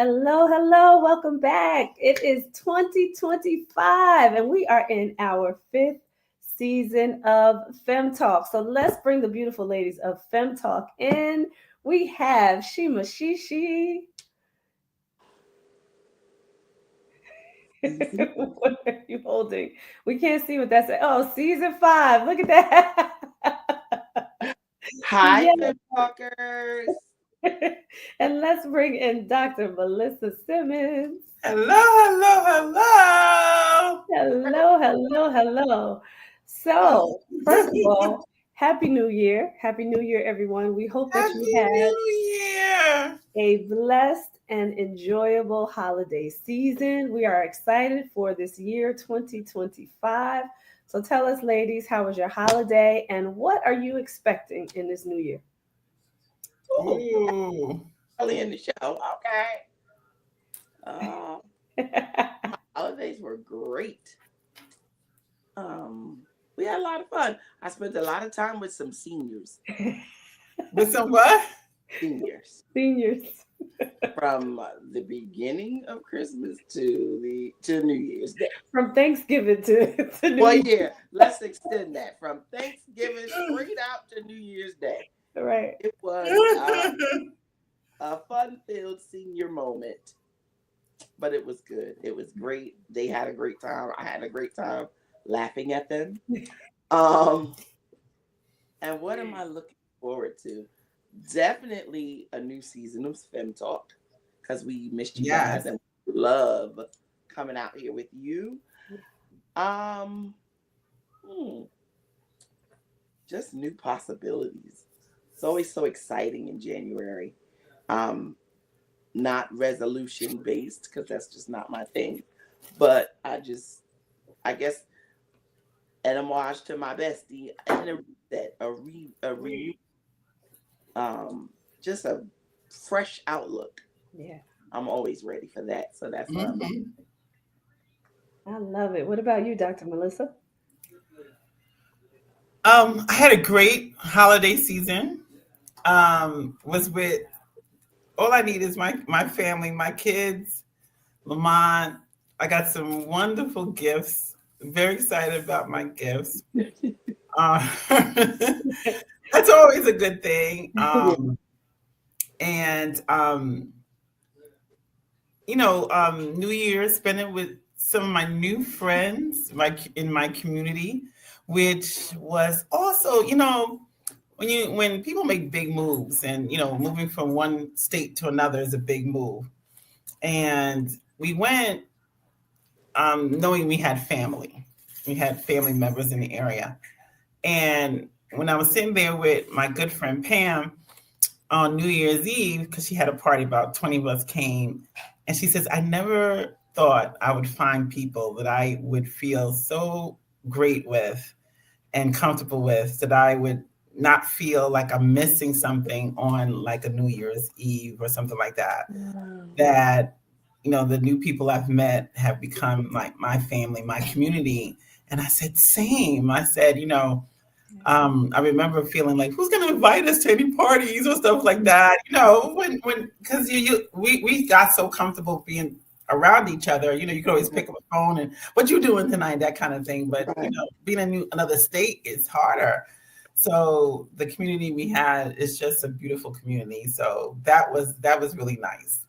Hello, hello, welcome back. It is 2025 and we are in our fifth season of Fem Talk. So let's bring the beautiful ladies of Fem Talk in. We have Shima Shishi. What are you holding? We can't see what that's. Oh, season five. Look at that. Hi, Yes. Fib Talkers. And let's bring in Dr. Melissa Simmons. Hello, hello, hello. Hello, hello, hello. So, first of all, Happy New Year. Happy New Year, everyone. We hope that you Happy had New Year. a blessed and enjoyable holiday season. We are excited for this year 2025. So, tell us, ladies, how was your holiday and what are you expecting in this new year? Ooh, Ooh. early in the show. Okay. Uh, my holidays were great. We had a lot of fun. I spent a lot of time with some seniors. With some what? Seniors Seniors. from the beginning of Christmas to New Year's Day. From Thanksgiving to New Well, Year. yeah, let's extend that from Thanksgiving straight out to New Year's Day. Right. It was a fun-filled senior moment, but it was good. It was great. They had a great time. I had a great time laughing at them. Um, and what am I looking forward to? Definitely a new season of Fem Talk because we missed you guys Yes. and we love coming out here with you. Um, hmm, just new possibilities. It's always so exciting in January. Um, Not resolution based because that's just not my thing. But I guess, an homage to my bestie and a reset, a renew, um, just a fresh outlook. Yeah. I'm always ready for that. So that's what I'm looking. Mhm. I love it. What about you, Dr. Melissa? I had a great holiday season. Was with all I need is my family, my kids, Lamont. I got some wonderful gifts. Very excited about my gifts. Uh, that's always a good thing. Yeah. And New Year, spend it with some of my new friends, in my community, which was also, when people make big moves, and moving from one state to another is a big move. And we went, knowing we had family members in the area, and when I was sitting there with my good friend Pam on New Year's Eve, because she had a party, about 20 of us came, and she says, I never thought I would find people that I would feel so great with and comfortable with, that I would not feel like I'm missing something on like a New Year's Eve or something like that. Mm. That, the new people I've met have become like my family, my community. And I said, same. I said, I remember feeling like, who's going to invite us to any parties or stuff like that? Because we got so comfortable being around each other. You could always pick up a phone and what you doing tonight, that kind of thing. But Right. being in another state is harder. So the community we had is just a beautiful community. So that was really nice.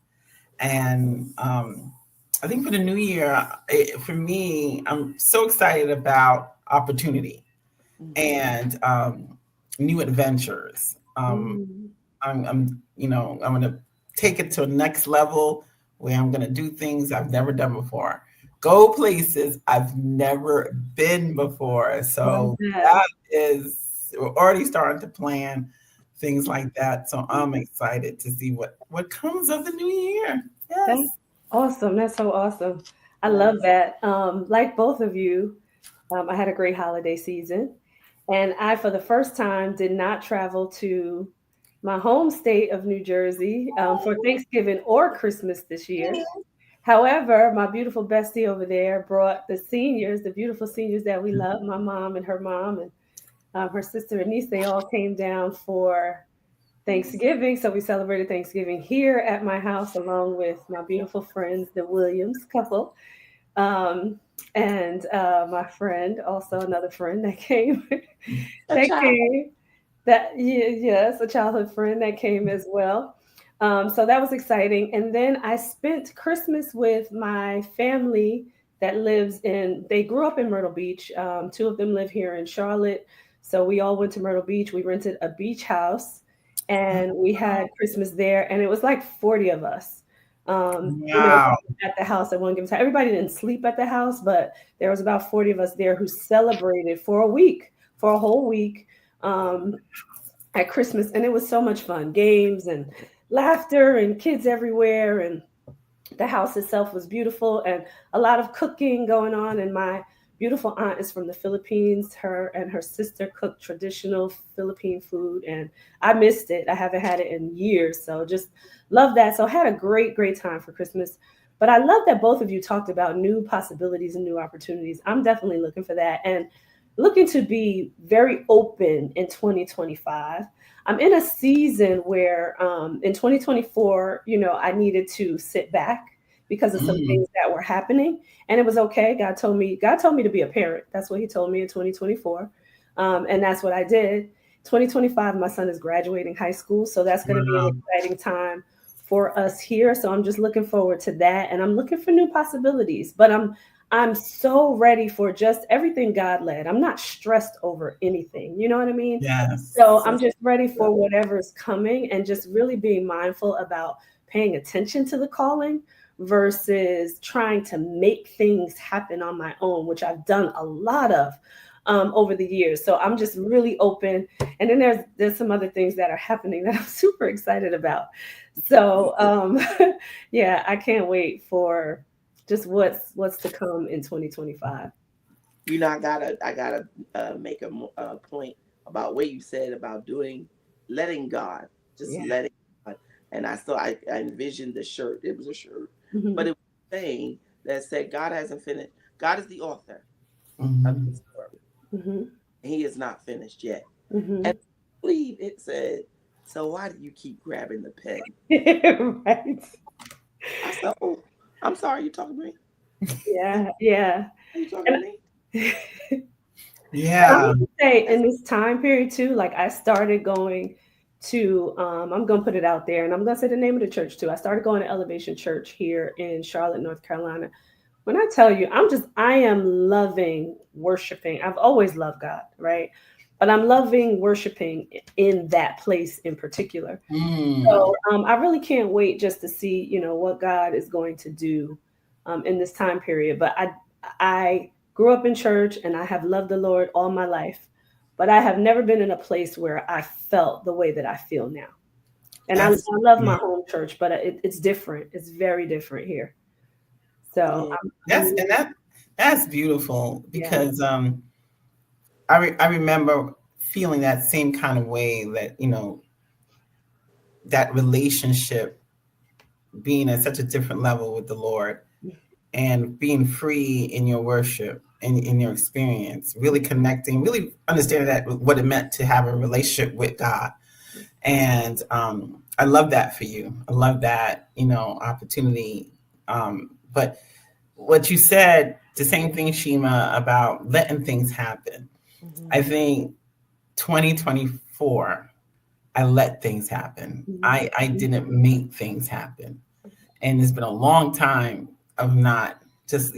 And I think for the new year, for me, I'm so excited about opportunity Mhm. and new adventures. Mm. I'm going to take it to a next level where I'm going to do things I've never done before, go places I've never been before. Love So that. that is, we're already starting to plan things like that. So I'm excited to see what comes of the new year. That's Yes. awesome. That's so awesome. I love Nice. that. Like both of you, I had a great holiday season. And I, for the first time, did not travel to my home state of New Jersey for Thanksgiving or Christmas this year. However, my beautiful bestie over there brought the seniors, the beautiful seniors that we love, my mom and her sister and niece, they all came down for Thanksgiving. So we celebrated Thanksgiving here at my house along with my beautiful friends, the Williams couple. Um, and my friend, also another friend that came, A that child. came, yes, a childhood friend that came as well. So that was exciting. And then I spent Christmas with my family that lives in, they grew up in Myrtle Beach. Two of them live here in Charlotte. So we all went to Myrtle Beach. We rented a beach house and we had Christmas there. And it was like 40 of us. Wow. At the house at one given time. Everybody didn't sleep at the house, but there was about 40 of us there who celebrated for a week, for a whole week. Um, at Christmas, and it was so much fun. Games and laughter and kids everywhere, and the house itself was beautiful and a lot of cooking going on. And my beautiful aunt is from the Philippines. Her and her sister cooked traditional Philippine food, and I missed it. I haven't had it in years, so just love that. So I had a great time for Christmas. But I love that both of you talked about new possibilities and new opportunities. I'm definitely looking for that and looking to be very open in 2025. I'm in a season where in 2024, I needed to sit back because of some Mm. things that were happening, and it was okay. God told me to be a parent. That's what He told me in 2024, and that's what I did. 2025, my son is graduating high school, so that's going to be an Wow. exciting time for us here. So I'm just looking forward to that, and I'm looking for new possibilities. But I'm so ready for just everything God led. I'm not stressed over anything. You know what I mean? So Yes. I'm just ready for whatever's coming and just really being mindful about paying attention to the calling versus trying to make things happen on my own, which I've done a lot of over the years. So I'm just really open. And then there's some other things that are happening that I'm super excited about. So yeah, I can't wait for just what's to come in 2025. I gotta make a point about what you said about letting God, just Yeah. letting God. And I envisioned the shirt. It was a shirt, but Hmm. it was saying that said God hasn't finished. God is the author of Mhm. the story. Hmm. He is not finished yet. And Hmm. I believe it said, so why do you keep grabbing the pen? Right. I said, oh, I'm sorry, you talking to me? Yeah. Yeah. Are you talking to And me? And I Yeah. want to say in That's this time period too, like I started going to, I'm gonna put it out there, and I'm gonna say the name of the church too. I started going to Elevation Church here in Charlotte, North Carolina. When I tell you, I am loving worshiping. I've always loved God, right? But I'm loving worshiping in that place in particular. Mm. So I really can't wait just to see, what God is going to do in this time period. But I grew up in church and I have loved the Lord all my life, but I have never been in a place where I felt the way that I feel now. And I That's love yeah. my home church, but it's different. It's very different here. So yeah. That's and that's beautiful yeah. because I remember feeling that same kind of way that that relationship being at such a different level with the Lord and being free in your worship and in your experience, really connecting, really understanding that what it meant to have a relationship with God. And I love that for you. I love that, opportunity. But what you said, the same thing, Shima, about letting things happen. Mhm. I think 2024, I let things happen. Mhm. I didn't make things happen. And it's been a long time of not just,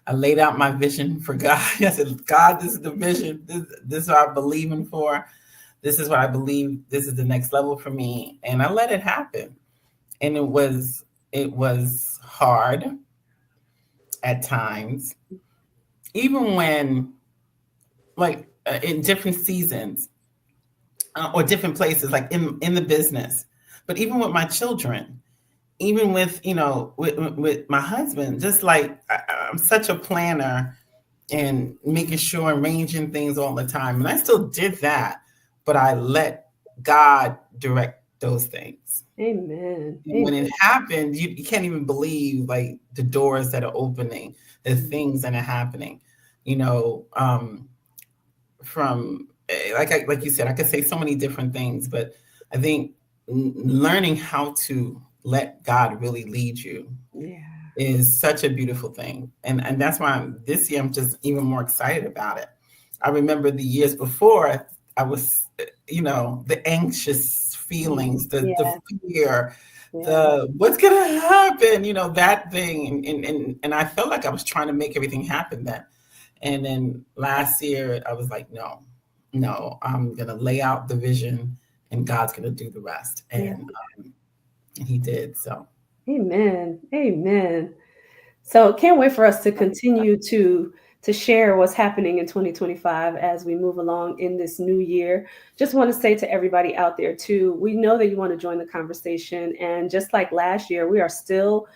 I laid out my vision for God. I said, God, this is the vision. This is what I'm believing for. This is what I believe. This is the next level for me. And I let it happen. And it was hard at times, even when like in different seasons or different places, like in the business, but even with my children, even with with my husband, just like I'm such a planner and making sure arranging things all the time, and I still did that, but I let God direct those things. Amen. And Amen. when it happened, you can't even believe like the doors that are opening, the things that are happening. You know, from like you said, I could say so many different things, but I think learning how to let God really lead you Yeah. is such a beautiful thing. And that's why this year I'm just even more excited about it. I remember the years before I was, the anxious feelings, the Yeah. fear, Yeah. the what's gonna happen, that thing. And I felt like I was trying to make everything happen then. And then last year I was like, no, no, I'm gonna lay out the vision and God's gonna do the rest. Yeah. And he did. So Amen. Amen. So can't wait for us to continue to share what's happening in 2025 as we move along in this new year. Just want to say to everybody out there too, we know that you want to join the conversation, and just like last year, we are still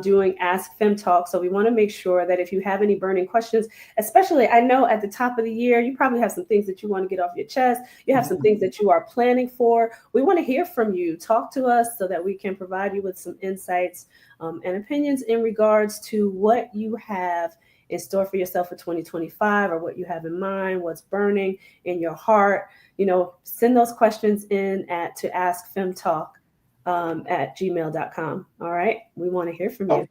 doing Ask Fem Talk. So we want to make sure that if you have any burning questions, especially I know at the top of the year, you probably have some things that you want to get off your chest. You have some things that you are planning for. We want to hear from you. Talk to us so that we can provide you with some insights and opinions in regards to what you have in store for yourself for 2025, or what you have in mind, what's burning in your heart. Send those questions in to askfemtalk at gmail.com. All right. We want to hear from Oh,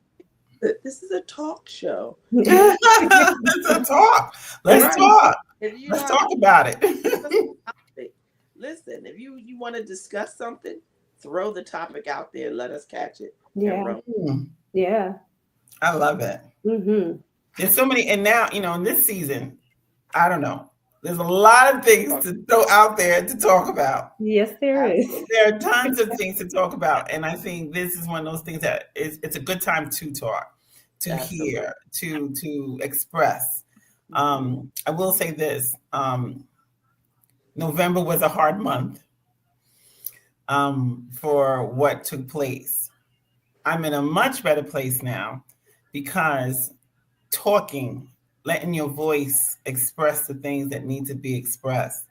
you. this is a talk show. let's talk. Let's Right. talk. If you Let's don't talk about it. have a topic, listen, if you want to discuss something, throw the topic out there, let us catch it and Yeah. run. Yeah. I love it. Mm-hmm. There's so many, and now in this season, I don't know. There's a lot of things to throw out there to talk about. Yes, there is. Absolutely. There are tons of things to talk about, and I think this is one of those things that it's a good time to talk, to Absolutely. hear, to express. I will say this: November was a hard month for what took place. I'm in a much better place now because talking, letting your voice express the things that need to be expressed,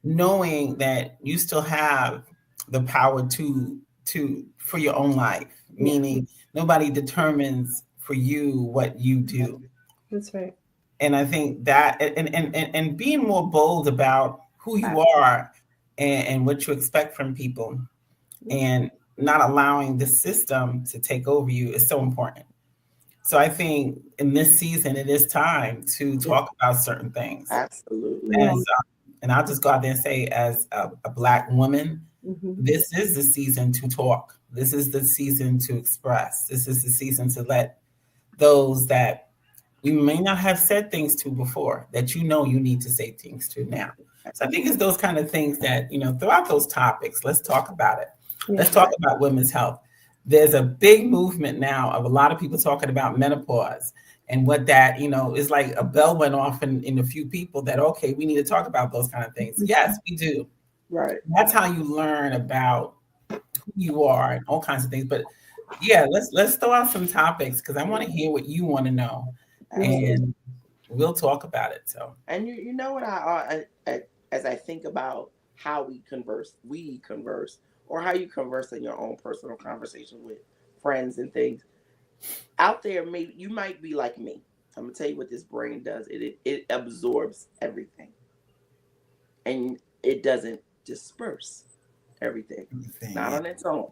knowing that you still have the power for your own life, meaning nobody determines for you what you do. That's right. And I think that and being more bold about who you are and what you expect from people, and not allowing the system to take over you is so important. So I think in this season, it is time to talk about certain things. Absolutely. Yeah. And I'll just go out there and say, as a Black woman, Mm-hmm. this is the season to talk. This is the season to express. This is the season to let those that we may not have said things to before, that you need to say things to now. So I think it's those kind of things that, throughout those topics, let's talk about it. Let's talk about women's health. There's a big movement now of a lot of people talking about menopause and what that, is like a bell went off in a few people that, okay, we need to talk about those kind of things. Yes, we do. Right. That's how you learn about who you are and all kinds of things. But yeah, let's throw out some topics because I want to hear what you want to know. Absolutely. And we'll talk about it. So, and you know what as I think about how we converse, or how you converse in your own personal conversation with friends and things out there, maybe you might be like me. I'm gonna tell you what this brain does. It absorbs everything, and it doesn't disperse everything, not on its own.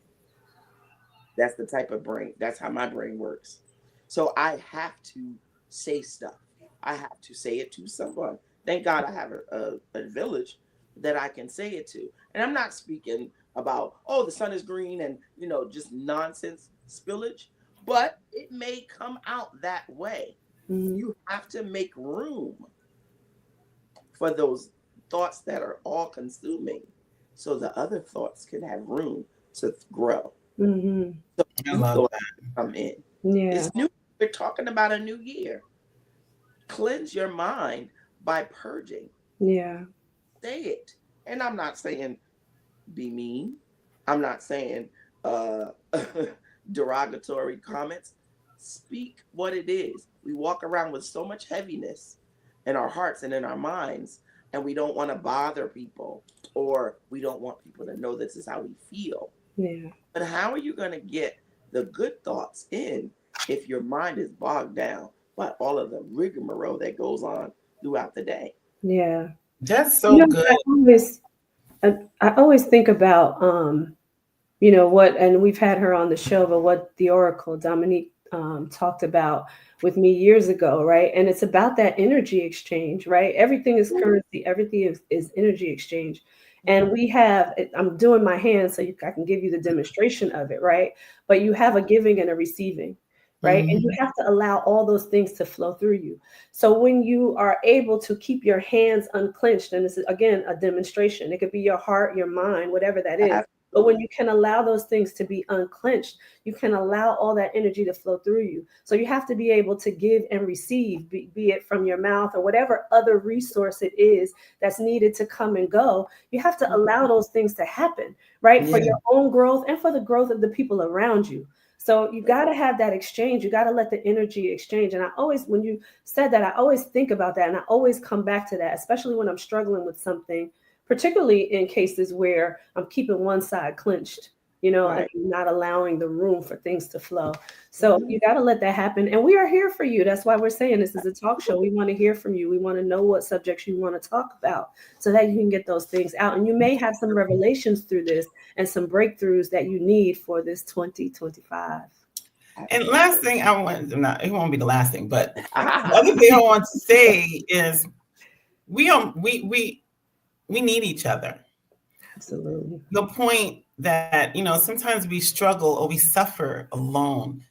That's the type of brain. That's how my brain works. So I have to say stuff. I have to say it to someone. Thank God I have a village that I can say it to. And I'm not speaking about, oh, the sun is green and, just nonsense spillage, but it may come out that way. Mm-hmm. You have to make room for those thoughts that are all consuming so the other thoughts can have room to grow. Mm-hmm. So I love that. come in. Yeah. It's new. We're talking about a new year. Cleanse your mind by purging. Yeah. Say it. And I'm not saying be mean. I'm not saying derogatory comments. Speak what it is. We walk around with so much heaviness in our hearts and in our minds, and we don't want to bother people, or we don't want people to know this is how we feel. Yeah. But how are you going to get the good thoughts in if your mind is bogged down by all of the rigmarole that goes on throughout the day? Yeah. That's so good. I always think about what, and we've had her on the show, but what the Oracle Dominique talked about with me years ago, right? And it's about that energy exchange, right? Everything is currency, everything is energy exchange. And we have, I'm doing my hands so I can give you the demonstration of it, right? But you have a giving and a receiving, right? And you Mhm. have to allow all those things to flow through you. So when you are able to keep your hands unclenched, and this is again a demonstration, it could be your heart, your mind, whatever that is, but when Absolutely. you can allow those things to be unclenched, you can allow all that energy to flow through you. So you have to be able to give and receive, be it from your mouth or whatever other resource it is that's needed to come and go. You have to allow those things to happen, right? For Yeah. your own growth and for the growth of the people around you. So you got to have that exchange. You got to let the energy exchange. And I always, when you said that, I always think about that. And I always come back to that, especially when I'm struggling with something, particularly in cases where I'm keeping one side clenched, and Right. I'm not allowing the room for things to flow. So Mhm. you got to let that happen. And we are here for you. That's why we're saying this is a talk show. We want to hear from you. We want to know what subjects you want to talk about so that you can get those things out. And you may have some revelations through this and some breakthroughs that you need for this 2025. And Absolutely. last thing I want, not it won't be the last thing, but the other thing I want to say is we need each other. Absolutely. The point that sometimes we struggle or we suffer alone,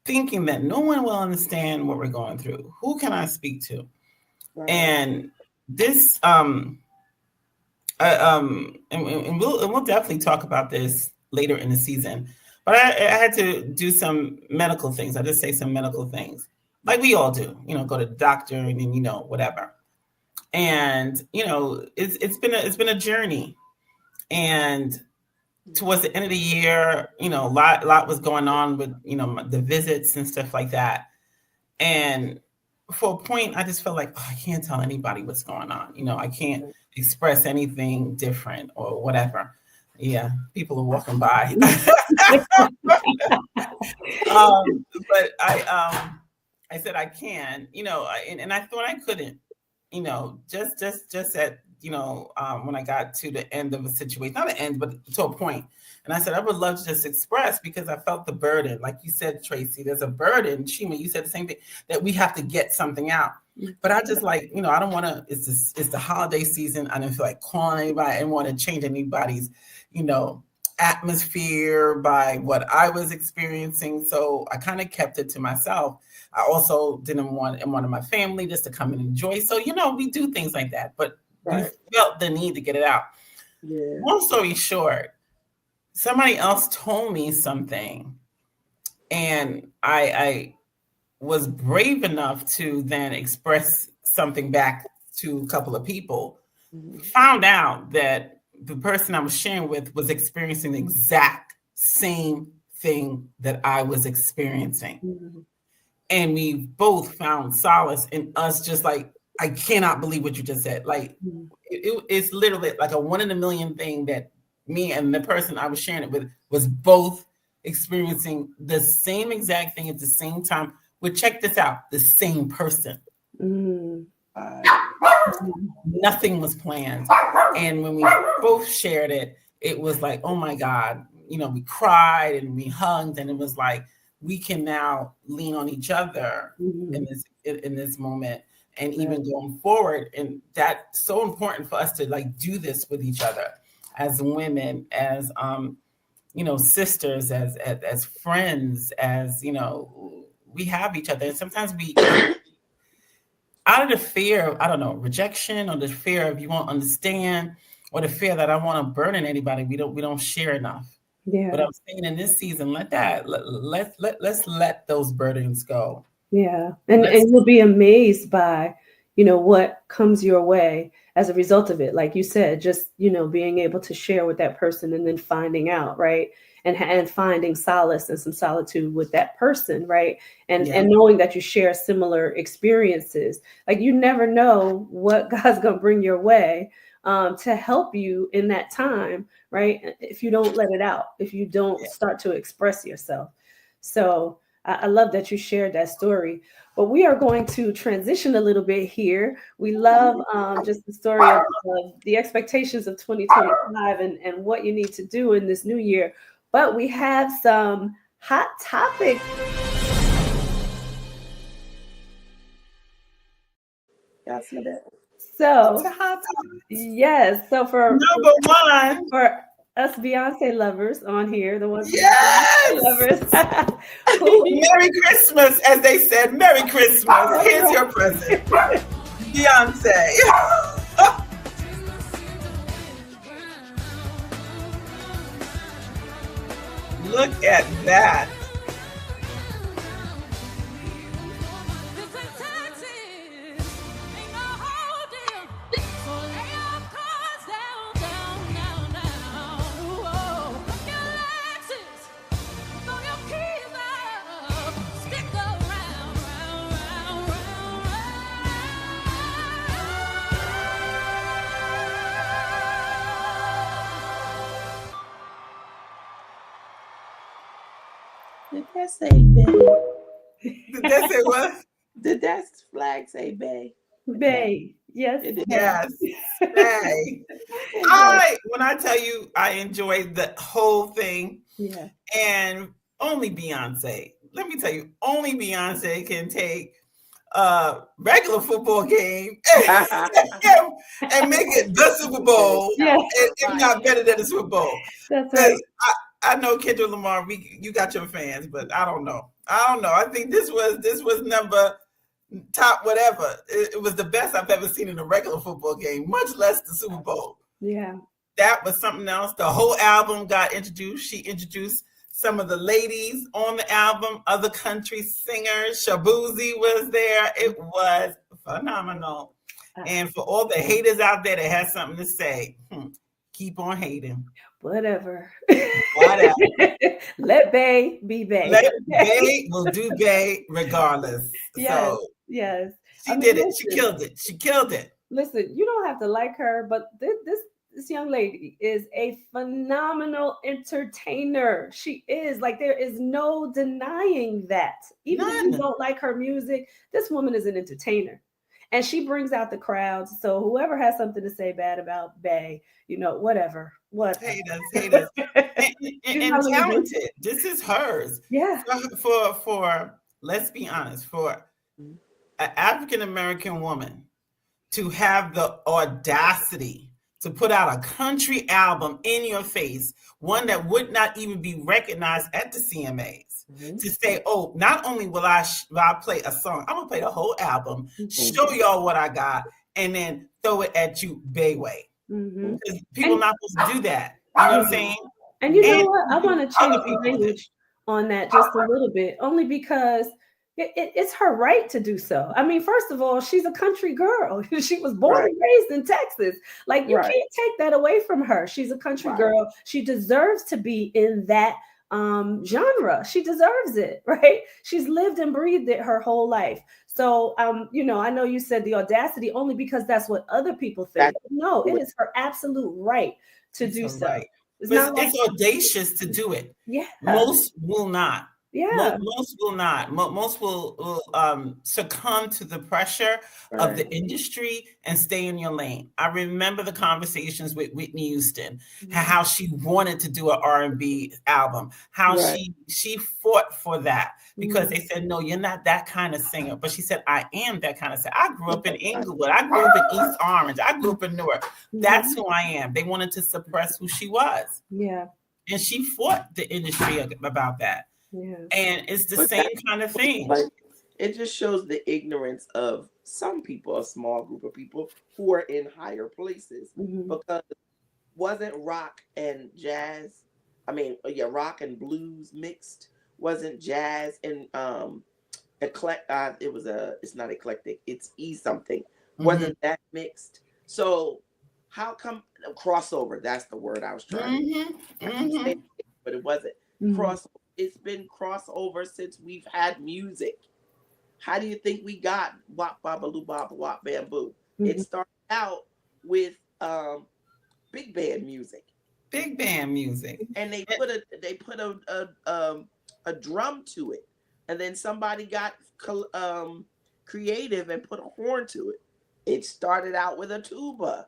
thinking that no one will understand what we're going through. Who can I speak to? Right. And this and we'll definitely talk about this later in the season. But I had to do some medical things. I just say some medical things, like we all do. Go to the doctor and then whatever. And it's been a journey. And towards the end of the year, a lot was going on with the visits and stuff like that. And for a point, I just felt like, oh, I can't tell anybody what's going on. I can't express anything different or whatever. Yeah, people are walking by. But I said I can, and I thought I couldn't, just at when I got to the end of a situation, not the end, but to a point. And I said I would love to just express because I felt the burden, like you said, Tracy. There's a burden. Shima, you said the same thing, that we have to get something out. But I just like, I don't want to. It's the holiday season. I don't feel like calling anybody. I didn't want to change anybody's, you know, atmosphere by what I was experiencing. So I kind of kept it to myself. I also didn't want one of my family just to come and enjoy. So, we do things like that, but we Right. felt the need to get it out. Yeah. Long story short, somebody else told me something, and I was brave enough to then express something back to a couple of people. Mhm. Found out that the person I was sharing with was experiencing the exact same thing that I was experiencing. Mhm. And we both found solace in us, just like, I cannot believe what you just said. Like, Mhm. it's literally like a one in a million thing that me and the person I was sharing it with was both experiencing the same exact thing at the same time. But check this out, the same person. Mhm. Right. Nothing was planned. And when we both shared it, it was like, oh my God, we cried and we hugged, and it was like, we can now lean on each other in Mhm. this moment, and Right. even going forward. And that's so important for us to like do this with each other as women, as sisters, as friends, as we have each other. And sometimes we, out of the fear of, I don't know, rejection, or the fear of you won't understand, or the fear that I want to burden anybody, we don't share enough. But Yeah. I'm saying in this season, let's let those burdens go. Yeah. And Let's you'll be amazed by, what comes your way as a result of it. Like you said, just, being able to share with that person and then finding out, right? And finding solace and some solitude with that person, right? yeah, And knowing that you share similar experiences. Like you never know what God's gonna bring your way to help you in that time, right? If you don't let it out, if you don't yeah, start to express yourself. So I love that you shared that story. But we are going to transition a little bit here. We love just the story of the expectations of 2025 and what you need to do in this new year. But we have some hot topics. Y'all see that? What's So, a hot topic? yes. So Number one. for us Beyonce lovers on here, the ones that are Yes. Beyonce lovers, who Merry Christmas, as they said. Merry Christmas. Here's your present, Beyonce. Look at that. Did that say Bay? Did that say what? Did that flag say Bay? Bay. Yes. It did. Yes. Hey. When I tell you I enjoyed the whole thing, Yeah. and only Beyonce, let me tell you, only Beyonce can take a regular football game and make it the Super Bowl, Yeah. if not better than the Super Bowl. That's right. I know Kendrick Lamar, you got your fans, but I don't know. I think this was number top whatever. It was the best I've ever seen in a regular football game, much less the Super Bowl. Yeah. That was something else. The whole album got introduced. She introduced some of the ladies on the album, other country singers. Shabuzi was there. It was phenomenal. And for all the haters out there that has something to say, keep on hating. Whatever. Whatever. Let Bay be Bay. Let Bay will do Bay regardless. Yes. So yes. She did it. She killed it. She killed it. Listen, you don't have to like her, but this young lady is a phenomenal entertainer. She is. Like, there is no denying that. Even if you don't like her music, this woman is an entertainer. And she brings out the crowds. So whoever has something to say bad about Bay, whatever. What? Haters. and talented. This is hers. Yeah. For let's be honest, for an African American woman to have the audacity to put out a country album in your face, one that would not even be recognized at the CMAs, to say, oh, not only will I play a song, I'm gonna play the whole album, show y'all what I got, and then throw it at you Bayway. People not supposed to do that. You know what I'm saying? And you know what? I want to change the language on that just a little bit, only because it's her right to do so. I mean, first of all, she's a country girl. She was born and raised in Texas. Like, you can't take that away from her. She's a country girl. She deserves to be in that genre. She deserves it, right? She's lived and breathed it her whole life. So, I know you said the audacity only because that's what other people think. No, it is her absolute right to do so. Right. It's audacious to do it. Yeah. Most will not. Yeah. Most will not. Most will succumb to the pressure of the industry and stay in your lane. I remember the conversations with Whitney Houston, how she wanted to do an R&B album, how she fought for that because they said, no, you're not that kind of singer. But she said, I am that kind of singer. I grew up in Inglewood. I grew up in East Orange. I grew up in Newark. That's who I am. They wanted to suppress who she was. Yeah. And she fought the industry about that. Yeah. And it's the same kind of thing. Like, it just shows the ignorance of some people, a small group of people who are in higher places. Because wasn't rock and jazz, rock and blues mixed? Wasn't jazz and it's not eclectic, it's something. Wasn't that mixed? So how come crossover? That's the word I was trying to say, but it wasn't. Crossover. It's been crossover since we've had music. How do you think we got Wop Babaloo Bop Wop Bamboo? It started out with big band music. Big band music. And they put a drum to it. and then somebody got creative and put a horn to it. It started out with a tuba.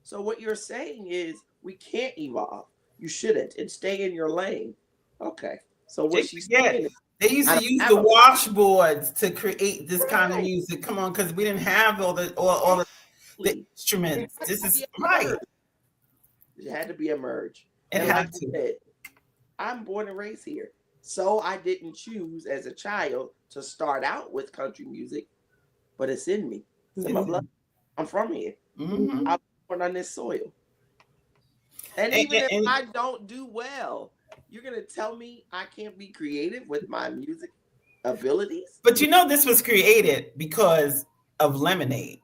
So what you're saying is we can't evolve. You shouldn't, and stay in your lane. Okay. So what she's saying is, they used to use the washboards to create this kind of music. Come on, because we didn't have all the instruments. This is right. It had to be a merge. It and had like to. I said, I'm born and raised here. So I didn't choose as a child to start out with country music, but it's in me. It's in my blood. I'm from here. Mm-hmm. I'm born on this soil. And even if I don't do well, you're going to tell me I can't be creative with my music abilities? But you know, this was created because of Lemonade.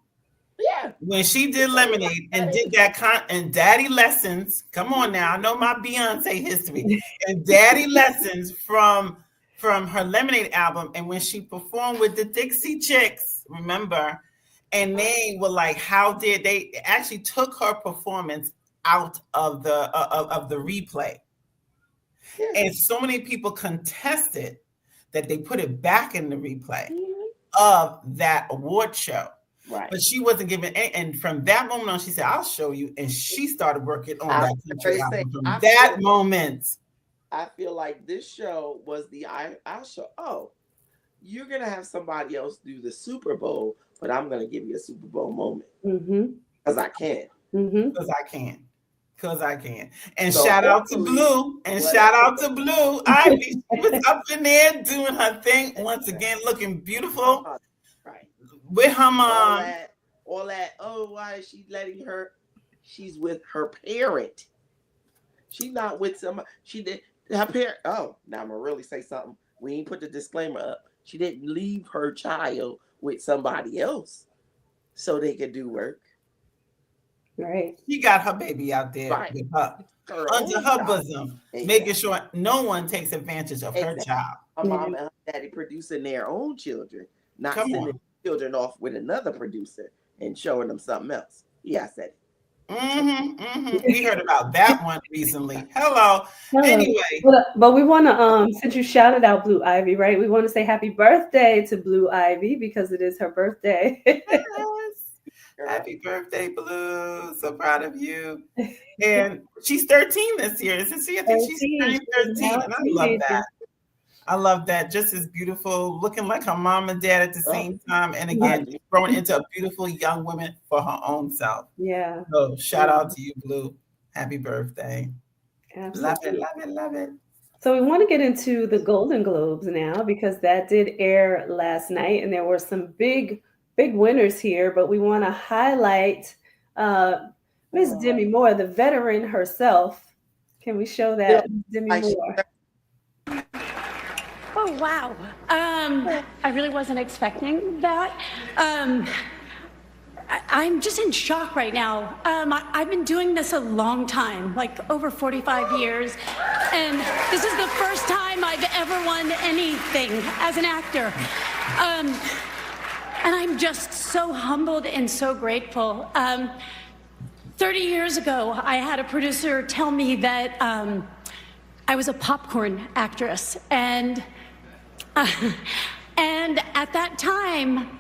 Yeah. When she did Lemonade and did that and Daddy Lessons, come on now, I know my Beyonce history, and Daddy Lessons from her Lemonade album, and when she performed with the Dixie Chicks, remember, and they were like, how did they actually took her performance out of the replay? Yeah. And so many people contested that they put it back in the replay of that award show. Right. But she wasn't given any, and from that moment on, she said, I'll show you. And she started working on that country album from that moment. I feel like this show was the I'll show. Oh, you're going to have somebody else do the Super Bowl, but I'm going to give you a Super Bowl moment. Because I can. Because I can. Because I can. And so shout out to Blue. And shout out to Blue Ivy. She was up in there doing her thing. Once again, looking beautiful. Right. With her mom. All that. Oh, why is she letting her? She's with her parent. She's not with somebody. She did. Her parent. Oh, now I'm going to really say something. We ain't put the disclaimer up. She didn't leave her child with somebody else so they could do work. Right. She got her baby out there with her under her bosom, making sure no one takes advantage of her child. Her mom and her daddy producing their own children, not sending children off with another producer and showing them something else. Yeah, I said it. We heard about that one recently. Hello. Anyway, but we want to since you shouted out Blue Ivy, right? We want to say happy birthday to Blue Ivy because it is her birthday. Happy birthday, Blue. So proud of you. And she's 13 this year, isn't she? I think she's 13. And I love that. I love that. Just as beautiful, looking like her mom and dad at the same time. And again, growing into a beautiful young woman for her own self. Yeah. So shout out to you, Blue. Happy birthday. Absolutely. Love it, love it, love it. So we want to get into the Golden Globes now because that did air last night and there were some big winners here, but we want to highlight Miss Demi Moore, the veteran herself. Can we show that, Demi Moore? Oh, wow. I really wasn't expecting that. I'm just in shock right now. I've been doing this a long time, like over 45 years, and this is the first time I've ever won anything as an actor. And I'm just so humbled and so grateful. 30 years ago, I had a producer tell me that I was a popcorn actress. And at that time,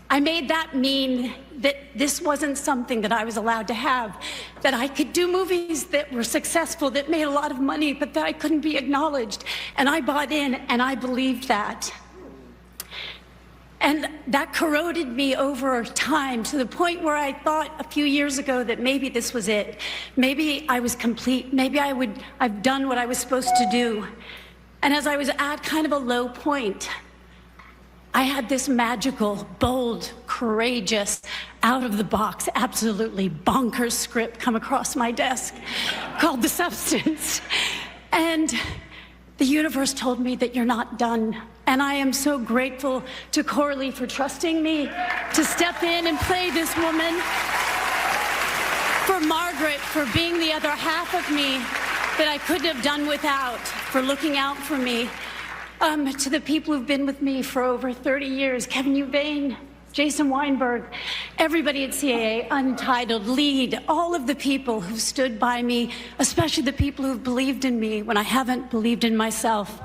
I made that mean that this wasn't something that I was allowed to have, that I could do movies that were successful, that made a lot of money, but that I couldn't be acknowledged. And I bought in and I believed that. And that corroded me over time to the point where I thought a few years ago that maybe this was it. Maybe I was complete. Maybe I've done what I was supposed to do. And as I was at kind of a low point, I had this magical, bold, courageous, out of the box, absolutely bonkers script come across my desk called The Substance. And the universe told me that you're not done. And I am so grateful to Coralie for trusting me to step in and play this woman, for Margaret for being the other half of me that I couldn't have done without, for looking out for me, to the people who've been with me for over 30 years, Kevin Uvain, Jason Weinberg, everybody at CAA, Untitled, Lead, all of the people who've stood by me, especially the people who've believed in me when I haven't believed in myself.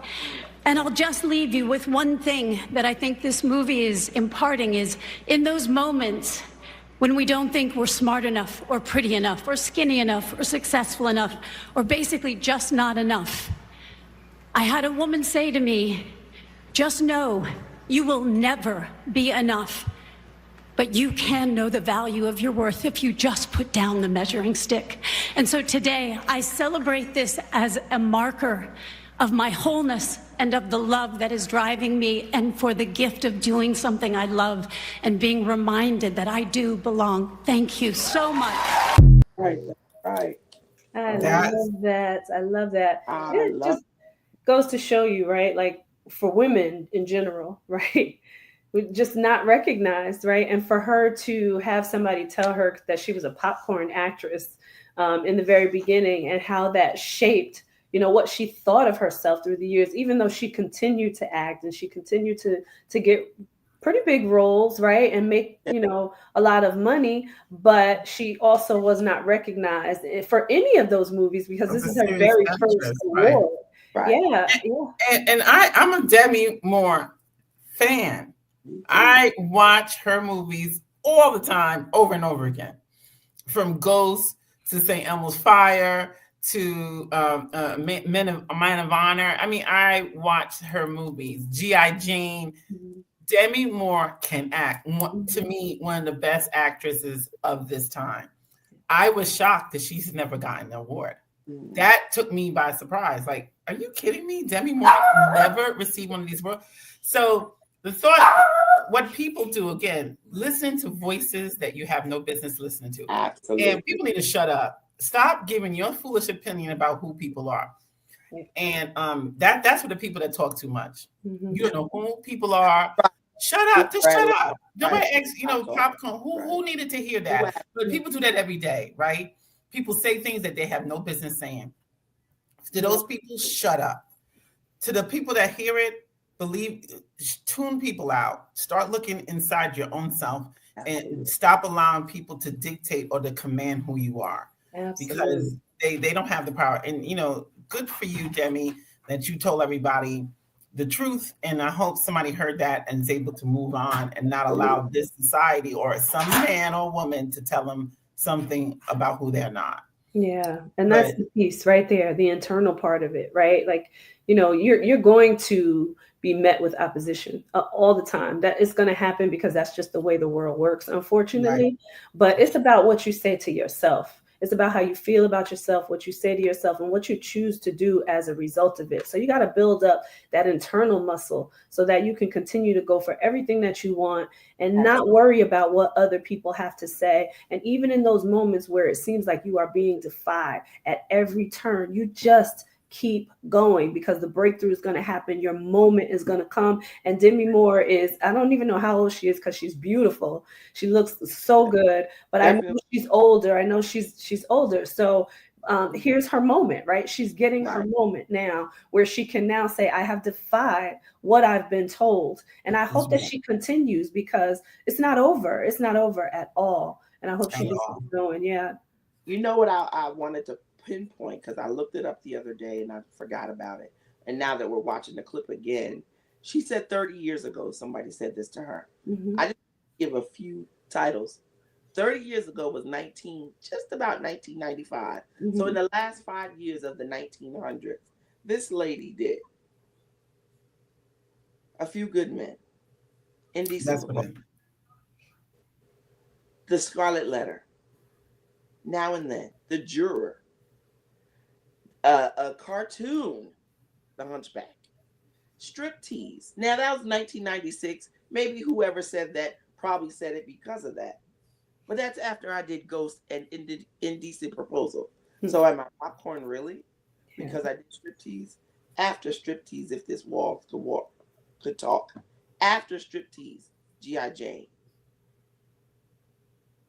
And I'll just leave you with one thing that I think this movie is imparting is in those moments when we don't think we're smart enough or pretty enough or skinny enough or successful enough or basically just not enough. I had a woman say to me, just know you will never be enough, but you can know the value of your worth if you just put down the measuring stick. And so today I celebrate this as a marker of my wholeness and of the love that is driving me, and for the gift of doing something I love and being reminded that I do belong. Thank you so much. Right. Right. I That's love that. I love that. I And it love just goes to show you, right? Like for women in general, right? We just not recognized, right? And for her to have somebody tell her that she was a popcorn actress in the very beginning, and how that shaped, what she thought of herself through the years, even though she continued to act and she continued to get pretty big roles, right? And make, a lot of money, but she also was not recognized for any of those movies because of this a is her serious very first actress, right? award. right. Yeah, yeah. And I'm a Demi Moore fan. I watch her movies all the time, over and over again, from Ghost to St. Elmo's Fire to Man of Honor. I mean, I watch her movies. G.I. Jane. Demi Moore can act. To me, one of the best actresses of this time. I was shocked that she's never gotten an award. That took me by surprise. Like, are you kidding me? Demi Moore never received one of these awards. So the thought, what people do, again, listen to voices that you have no business listening to. Absolutely. And people need to shut up. Stop giving your foolish opinion about who people are. And that's for the people that talk too much. You know who people are. Shut up. Just shut up. Nobody asks, popcorn. Who needed to hear that? But people do that every day, right? People say things that they have no business saying. To those people, shut up. To the people that hear it, tune people out. Start looking inside your own self and stop allowing people to dictate or to command who you are. Because they don't have the power. And, good for you, Demi, that you told everybody the truth. And I hope somebody heard that and is able to move on and not allow this society or some man or woman to tell them something about who they're not. Yeah. And that's the piece right there, the internal part of it, right? Like, you're going to be met with opposition all the time. That is going to happen because that's just the way the world works, unfortunately. Right. But it's about what you say to yourself. It's about how you feel about yourself, what you say to yourself, and what you choose to do as a result of it. So you got to build up that internal muscle so that you can continue to go for everything that you want and not worry about what other people have to say. And even in those moments where it seems like you are being defied at every turn, you just keep going because the breakthrough is going to happen. Your moment is going to come. And Demi Moore I don't even know how old she is because she's beautiful. She looks so good, but I know she's older. I know she's older. So here's her moment, right? She's getting her moment now where she can now say, I have defied what I've been told. And I hope that she continues because it's not over. It's not over at all. And I hope she just keeps going. Yeah. You know what I wanted to pinpoint, because I looked it up the other day and I forgot about it. And now that we're watching the clip again, she said 30 years ago, somebody said this to her. I just give a few titles. 30 years ago was just about 1995. So in the last 5 years of the 1900s, this lady did A Few Good Men, Indecent Proposal, The Scarlet Letter, Now and Then, The Juror, a cartoon, The Hunchback, Striptease. Now that was 1996. Maybe whoever said that probably said it because of that. But that's after I did Ghost and Indecent Proposal. So am I popcorn really? Because I did Striptease. After Striptease, If This Wall Could Talk. After Striptease, G.I. Jane.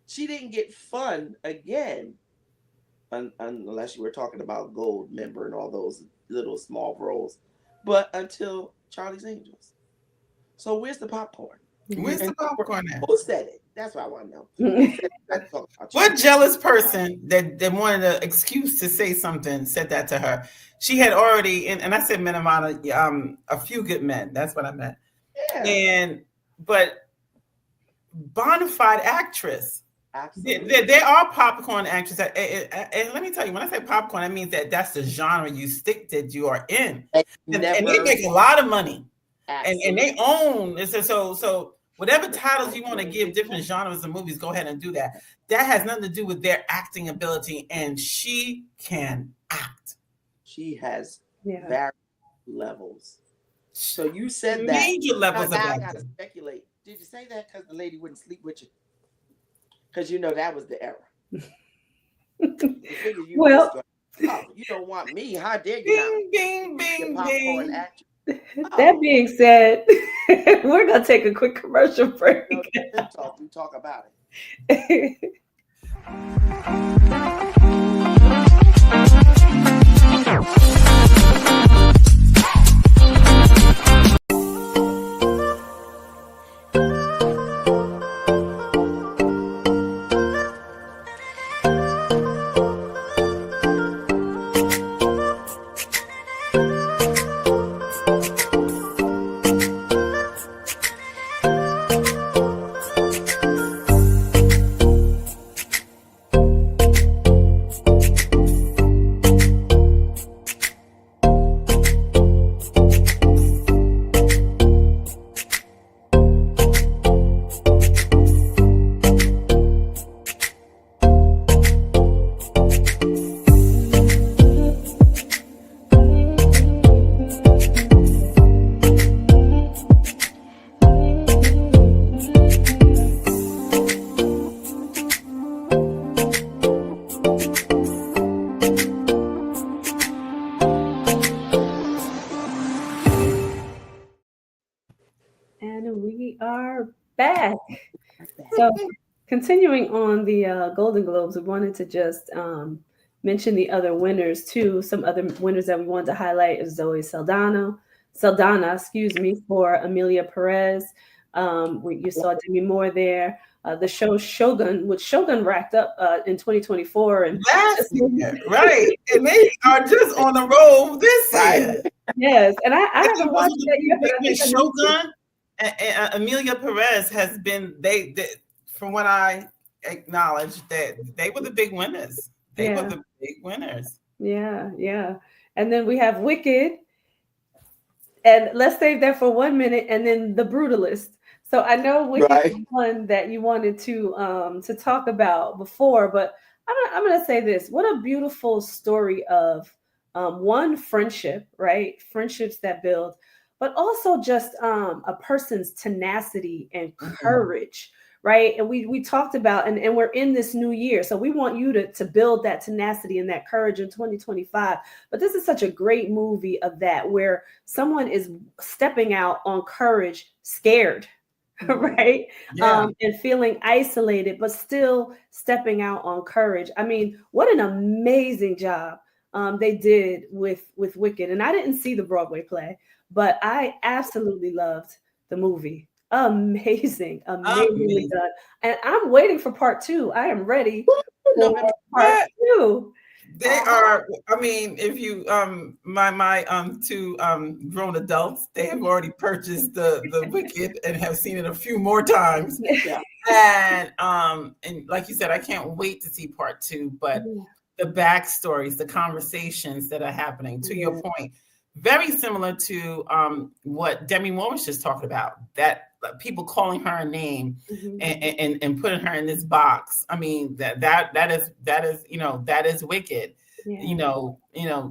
She didn't get fun again. Unless you were talking about Gold Member and all those little small roles. But until Charlie's Angels. So where's the popcorn? Where's the popcorn at? Who said it? That's what I want to know. Who said that talk about you? What jealous person that wanted an excuse to say something said that to her? She had already, and I said men amount of a few good men. That's what I meant. Yeah. But bona fide actress. Absolutely. There are popcorn actresses. And let me tell you, when I say popcorn, that means that's the genre that you are in. And they make a lot of money. And they own. So whatever titles you want to give different genres of movies, go ahead and do that. That has nothing to do with their acting ability. And she can act. She has various levels. So you said that. Major levels of acting. I gotta speculate. Did you say that because the lady wouldn't sleep with you? Because you know that was the era. Well, you don't want me. How dare you? Bing, bing, bing. That being said, we're gonna take a quick commercial break. We talk about it. And we are back. So, continuing on the Golden Globes, we wanted to just mention the other winners too. Some other winners that we wanted to highlight is Zoe Saldana, excuse me, for Amelia Perez. You saw Demi Moore there. The show Shogun, which Shogun racked up in 2024, and right, and they are just on the roll this year. Yes, and I haven't watched that yet. Shogun and Amelia Perez has been they from what I acknowledge that they were the big winners. They were the big winners. Yeah. And then we have Wicked. And let's save that for 1 minute, and then The Brutalist. So I know Wicked is one that you wanted to talk about before, but I'm going to say this: what a beautiful story of one, friendship, right? Friendships that build, but also just a person's tenacity and courage. Right. And we talked about, and we're in this new year. So we want you to build that tenacity and that courage in 2025. But this is such a great movie of that, where someone is stepping out on courage, scared, right? Yeah. And feeling isolated, but still stepping out on courage. I mean, what an amazing job they did with Wicked. And I didn't see the Broadway play, but I absolutely loved the movie. Amazingly done. And I'm waiting for part 2. I am ready for part 2. They are, I mean, if you my two grown adults, they have already purchased the Wicked and have seen it a few more times. And like you said, I can't wait to see part 2, but the backstories, the conversations that are happening, to your point, very similar to what Demi Moore was just talking about, that people calling her a name and putting her in this box. I mean, that is Wicked.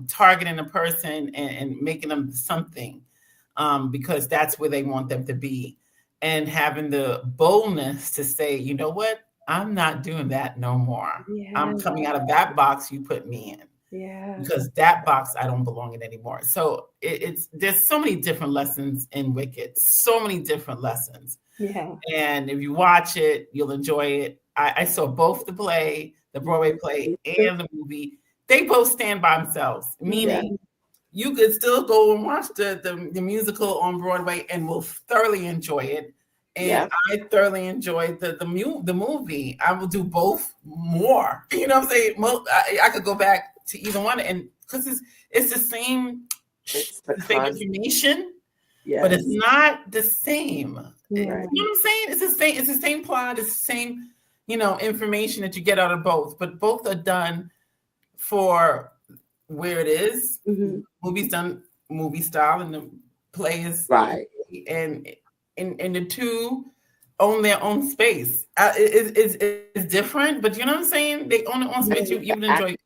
Targeting a person and making them something because that's where they want them to be, and having the boldness to say, you know what, I'm not doing that no more. I'm coming out of that box you put me in. Because that box I don't belong in anymore. So there's so many different lessons in Wicked, so many different lessons. And if you watch it, you'll enjoy it. I saw both the Broadway play and the movie. They both stand by themselves, meaning you could still go and watch the musical on Broadway and will thoroughly enjoy it. And I thoroughly enjoyed the movie. I will do both more. You know what I'm saying? I could go back to either one, and because it's the same, information, but it's not the same. Yeah. You know what I'm saying? It's the same. It's the same plot. It's the same, information that you get out of both. But both are done for where it is. Mm-hmm. Movies done movie style, and the play is and the two own their own space. It's different, but you know what I'm saying? They own their own space. You would enjoy it.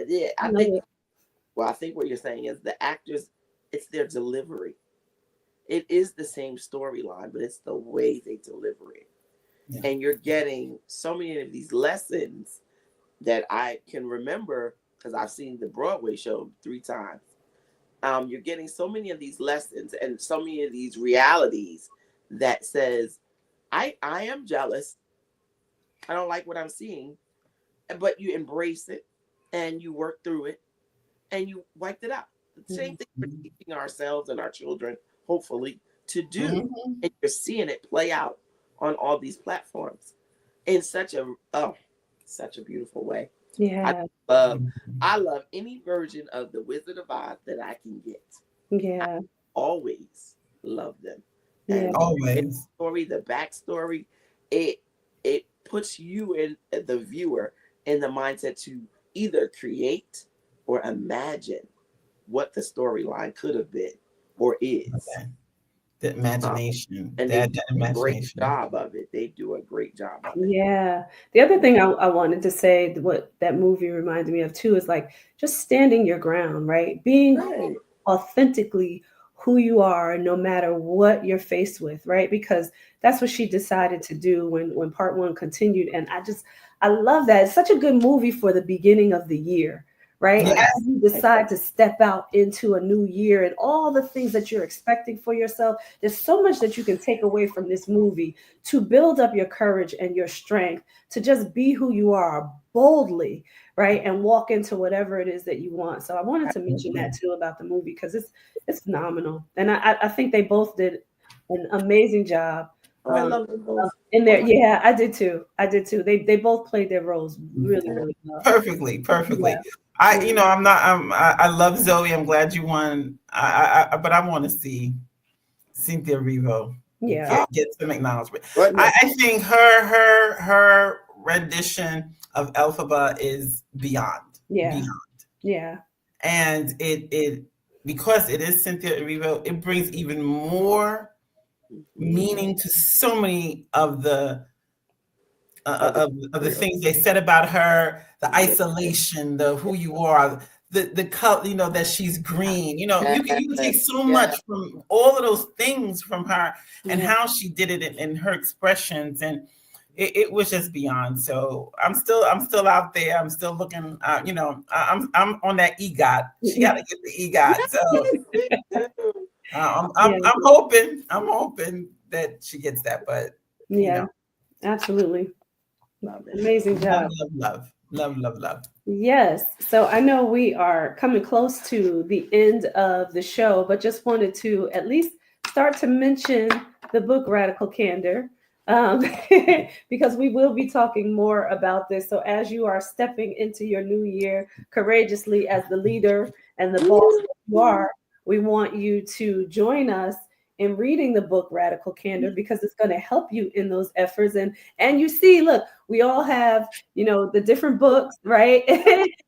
Yeah, I think what you're saying is the actors, it's their delivery. It is the same storyline, but it's the way they deliver it. Yeah. And you're getting so many of these lessons that I can remember because I've seen the Broadway show 3 times. You're getting so many of these lessons and so many of these realities that says, I am jealous. I don't like what I'm seeing, but you embrace it and you work through it and you wiped it out. The same thing we're teaching ourselves and our children, hopefully, to do. Mm-hmm. And you're seeing it play out on all these platforms in such a beautiful way. Yeah. I love any version of the Wizard of Oz that I can get. Yeah. I always love them. And always. The backstory, it puts you in the viewer in the mindset to either create or imagine what the storyline could have been or is. Okay. The imagination. And they do a great job of it. They do a great job of it. Yeah. The other thing I wanted to say, what that movie reminded me of too, is like just standing your ground, right? Being authentically who you are, no matter what you're faced with, right? Because that's what she decided to do when part 1 continued. And I love that. It's such a good movie for the beginning of the year, right? Yes. As you decide to step out into a new year and all the things that you're expecting for yourself, there's so much that you can take away from this movie to build up your courage and your strength to just be who you are boldly, right? And walk into whatever it is that you want. So I wanted to mention that too about the movie because it's phenomenal. And I think they both did an amazing job. I love them both. In there. Yeah, I did too. They both played their roles really, really well. Perfectly. Yeah. I love Zoe. I'm glad you won. But I want to see Cynthia Erivo get some acknowledgement. I think her rendition of Elphaba is beyond. Yeah. Yeah. And it because it is Cynthia Erivo, it brings even more meaning to so many of the things they said about her, the isolation, the who you are, the color, that she's green. You can take so much from all of those things from her and how she did it in her expressions, and it was just beyond. So I'm still out there. I'm still looking. I'm on that EGOT. She got to get the EGOT. So I'm hoping that she gets that. But absolutely. Amazing job. Love. Yes. So I know we are coming close to the end of the show, but just wanted to at least start to mention the book Radical Candor, because we will be talking more about this. So as you are stepping into your new year courageously as the leader and the boss that you are, we want you to join us in reading the book Radical Candor, because it's going to help you in those efforts. And you see, look, we all have, the different books, right?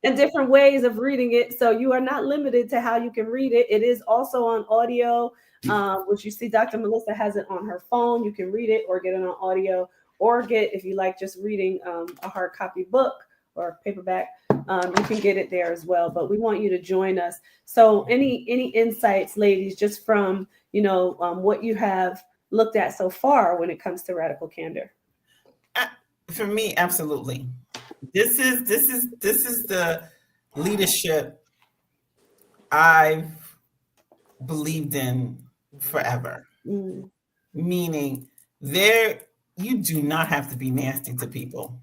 And different ways of reading it. So you are not limited to how you can read it. It is also on audio, which you see Dr. Melissa has it on her phone. You can read it or get it on audio, or if you like just reading a hard copy book or paperback, you can get it there as well. But we want you to join us. So any insights, ladies, just from what you have looked at so far when it comes to Radical Candor? For me, absolutely. This is the leadership I've believed in forever. Meaning, you do not have to be nasty to people.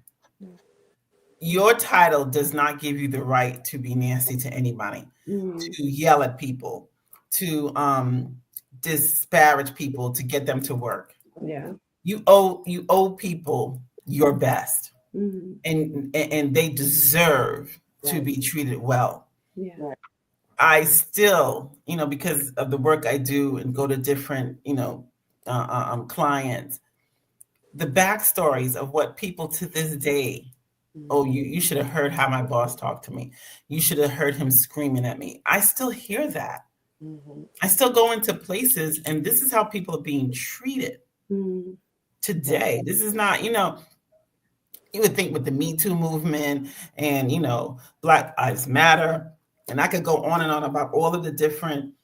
Your title does not give you the right to be nasty to anybody, to yell at people, to disparage people, to get them to work. Yeah. You owe people your best, Mhm. and they deserve to Right. be treated well. Yeah. Right. I still, because of the work I do and go to different, clients, the backstories of what people to this day, oh, Mhm. you should have heard how my boss talked to me. You should have heard him screaming at me. I still hear that. Mhm. I still go into places, and this is how people are being treated Mhm. Right. today. This is not, you would think with the Me Too movement and, Black Lives Matter, and I could go on and on about all of the different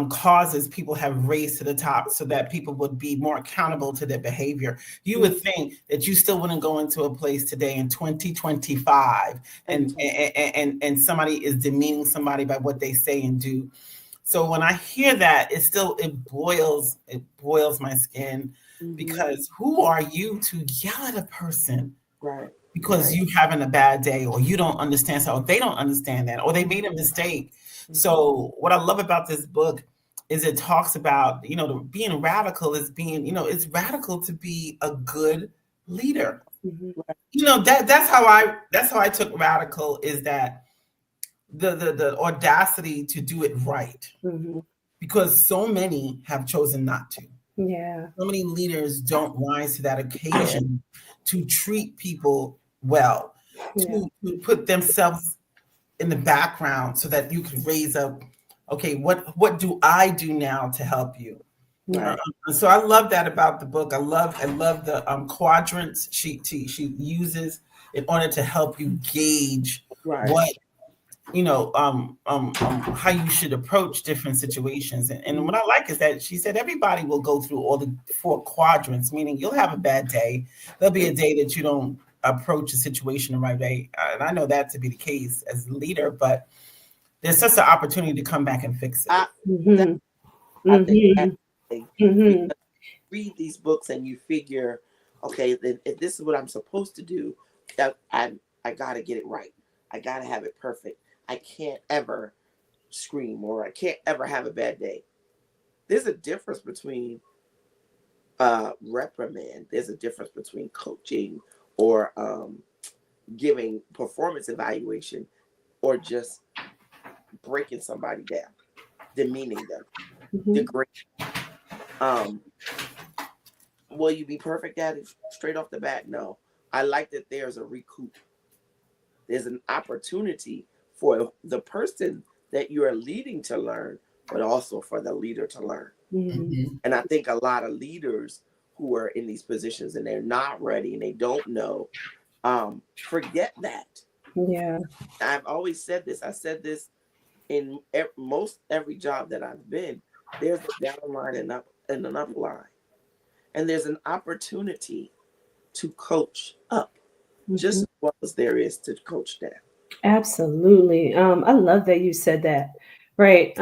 causes people have raised to the top so that people would be more accountable to their behavior. You would think that you still wouldn't go into a place today in 2025 And and somebody is demeaning somebody by what they say and do. So when I hear that, it boils my skin, Mhm. because who are you to yell at a person Right. because Right. you having a bad day, or you don't understand, so they don't understand that, or they made a mistake. Mhm. So what I love about this book is it talks about, being radical is being, it's radical to be a good leader. Mhm. Right. That's how I took radical, is that the audacity to do it right, Mhm. because so many have chosen not to. Yeah. So many leaders don't rise to that occasion to treat people well, Yeah. to put themselves in the background so that you can raise up, okay, what do I do now to help you? Yeah. Uh, Right. so I love that about the book. I love the quadrants she uses in order to help you gauge Right. what, how you should approach different situations. And what I like is that she said everybody will go through all the four quadrants, meaning you'll have a bad day. There'll be a day that you don't approach a situation the right way. And I know that to be the case as a leader, but there's such an opportunity to come back and fix it. I that Mhm. I think that's Mhm. the thing. Mhm. Because you read these books and you figure, okay, then if this is what I'm supposed to do, that I gotta get it right. I gotta have it perfect. I can't ever scream, or I can't ever have a bad day. There's a difference between reprimand. There's a difference between coaching, or giving performance evaluation, or just breaking somebody down, demeaning them, Mhm. degrading. Um, will you be perfect at it straight off the bat? No. I like that there's a recoup. There's an opportunity for the person that you are leading to learn, but also for the leader to learn. Mhm. Mhm. And I think a lot of leaders who are in these positions and they're not ready and they don't know, forget that. Yeah. I've always said this. I said this in most every job that I've been. There's a down line and an up line, and there's an opportunity to coach up just Mhm. as well as there is to coach down. Absolutely. I love that you said that. Right.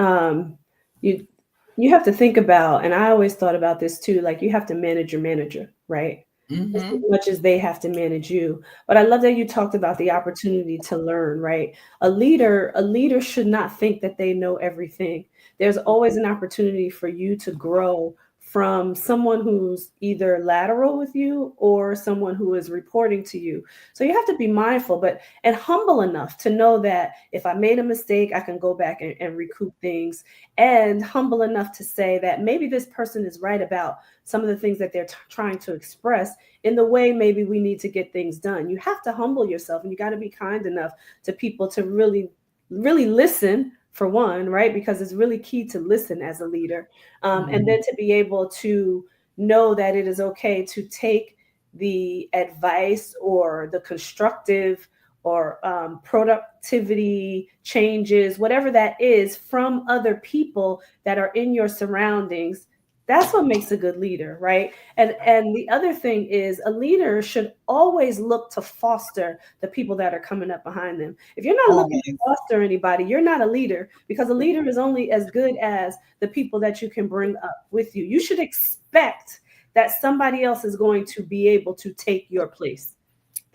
You you have to think about, and I always thought about this too, like you have to manage your manager, right? Just as Mhm. much as they have to manage you. But I love that you talked about the opportunity to learn, right? A leader should not think that they know everything. There's always an opportunity for you to grow from someone who's either lateral with you or someone who is reporting to you. So you have to be mindful, but and humble enough to know that if I made a mistake, I can go back and recoup things, and humble enough to say that maybe this person is right about some of the things that they're trying to express in the way maybe we need to get things done. You have to humble yourself, and you got to be kind enough to people to really, really listen, for one, right? Because it's really key to listen as a leader. And Mhm. then to be able to know that it is okay to take the advice or the constructive or productivity changes, whatever that is, from other people that are in your surroundings. That's what makes a good leader, right? And the other thing is a leader should always look to foster the people that are coming up behind them. If you're not looking to Always. foster anybody, you're not a leader, because a leader is only as good as the people that you can bring up with you. You should expect that somebody else is going to be able to take your place.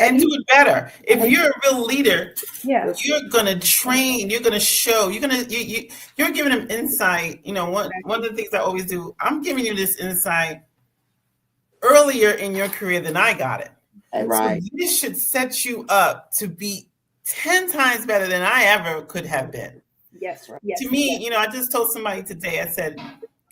And do You- it better. If you're a real leader, yeah. Listen, you're gonna train, you're gonna show, you're giving them insight. One of the things I always do, I'm giving you this insight earlier in your career than I got it. So Right. this should set you up to be 10 times better than I ever could have been. Yes. Right. Yes. To me, I just told somebody today, I said,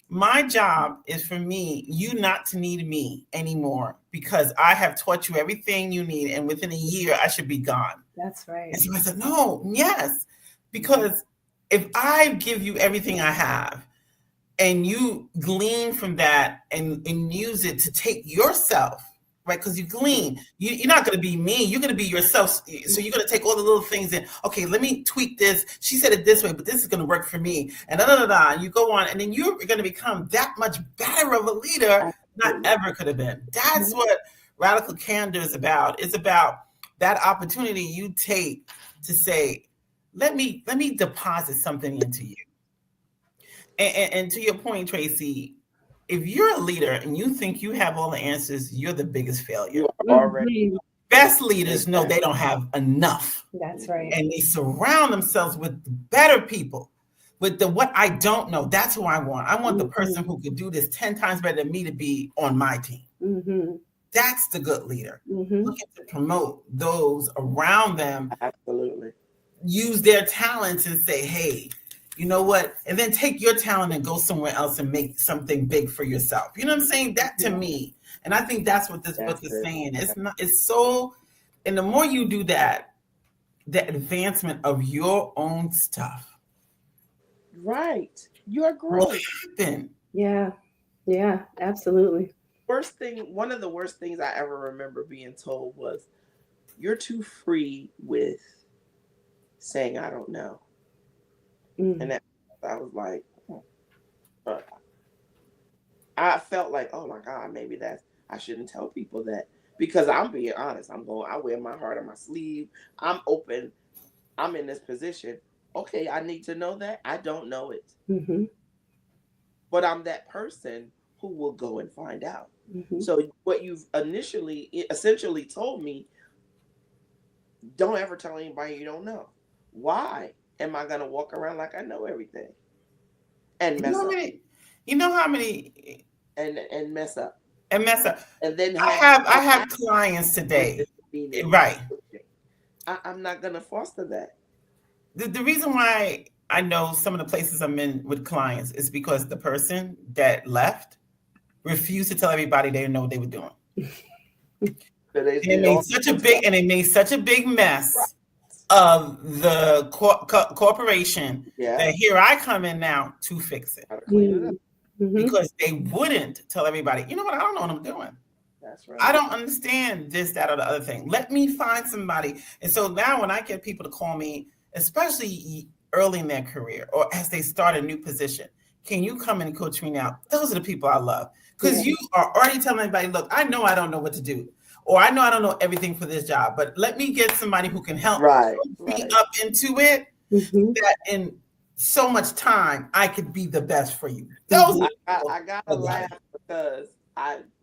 my job is for you not to need me anymore because I have taught you everything you need. And within a year, I should be gone. That's right. And so I said, no, yes, because if I give you everything I have and you glean from that and use it to take yourself, right? Because you glean, you're not going to be me. You're going to be yourself. So you're going to take all the little things and, okay, let me tweak this. She said it this way, but this is going to work for me. And and you go on, and then you're going to become that much better of a leader than I ever could have been. That's what Radical Candor is about. It's about that opportunity you take to say, let me deposit something into you. And to your point, Tracy, if you're a leader and you think you have all the answers, you're the biggest failure. You are already. Best leaders know they don't have enough. That's right. And they surround themselves with better people. With the what I don't know, that's who I want. I want the person who could do this 10 times better than me to be on my team. That's the good leader. Looking to promote those around them. Absolutely. Use their talents and say, hey, you know what? And then take your talent and go somewhere else and make something big for yourself. You know what I'm saying? That to me. And I think that's what this book is saying. It's so, and the more you do that, the advancement of your own stuff. Right. You're Will great. happen. Yeah, absolutely. One of the worst things I ever remember being told was, you're too free with saying, I don't know. And that, I was like, I felt like, oh my God, maybe I shouldn't tell people that, because I'm being honest. I wear my heart on my sleeve. I'm open. I'm in this position. Okay, I need to know that. I don't know it. But I'm that person who will go and find out. So what you've essentially told me, don't ever tell anybody you don't know. Why am I going to walk around like I know everything and mess up? You know how many and mess up. And mess up. And then I have clients today. Right. I'm not going to foster that. The reason why I know some of the places I'm in with clients is because the person that left refused to tell everybody they didn't know what they were doing. They made such a big mess of the corporation that here I come in now to fix it. Because they wouldn't tell everybody, you know what, I don't know what I'm doing. That's right. I don't understand this, that, or the other thing. Let me find somebody. And so now when I get people to call me, especially early in their career or as they start a new position, can you come in and coach me now? Those are the people I love. Because you are already telling everybody, look, I know I don't know what to do. Or I know I don't know everything for this job, but let me get somebody who can help me up into it. That in so much time, I could be the best for you. I gotta laugh because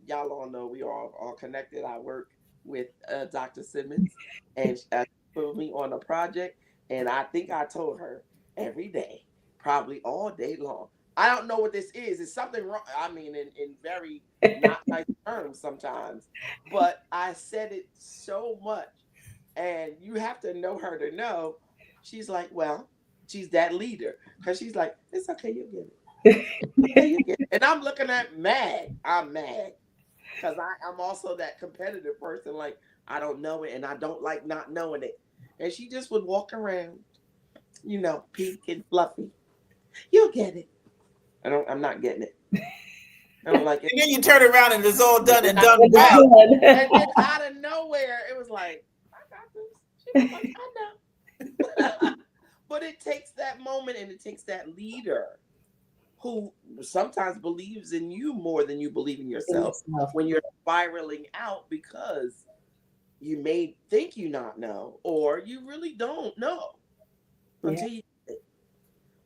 y'all all know we are all connected. I work with Dr. Simmons, and she put me on a project, and I think I told her every day, probably all day long, I don't know what this is. It's something wrong. I mean, in very not nice terms sometimes, but I said it so much, and you have to know her to know. She's like, well, she's that leader, because she's like, it's okay, you'll get it. Okay, you get it. And I'm looking at mad. I'm mad because I'm also that competitive person. Like, I don't know it, and I don't like not knowing it. And she just would walk around, pink and fluffy. You'll get it. I'm not getting it. I don't like it. And then you turn around and it's all done and done well. And then out of nowhere, it was like, I got this. She was like, I know. But it takes that moment, and it takes that leader who sometimes believes in you more than you believe in yourself when you're spiraling out because you may think you not know, or you really don't know until you do it.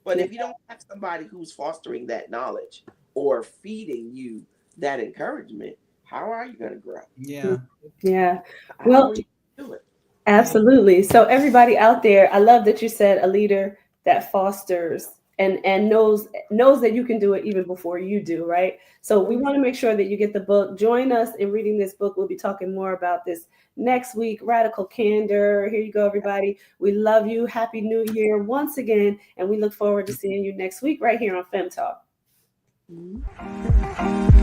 But if you don't have somebody who's fostering that knowledge or feeding you that encouragement, how are you going to grow? Yeah. Well, do it. Absolutely. So everybody out there, I love that you said a leader that fosters and knows that you can do it even before you do, right? So we want to make sure that you get the book. Join us in reading this book. We'll be talking more about this next week. Radical Candor. Here you go, everybody. We love you. Happy New Year once again, and we look forward to seeing you next week right here on Fem Talk. Mhm.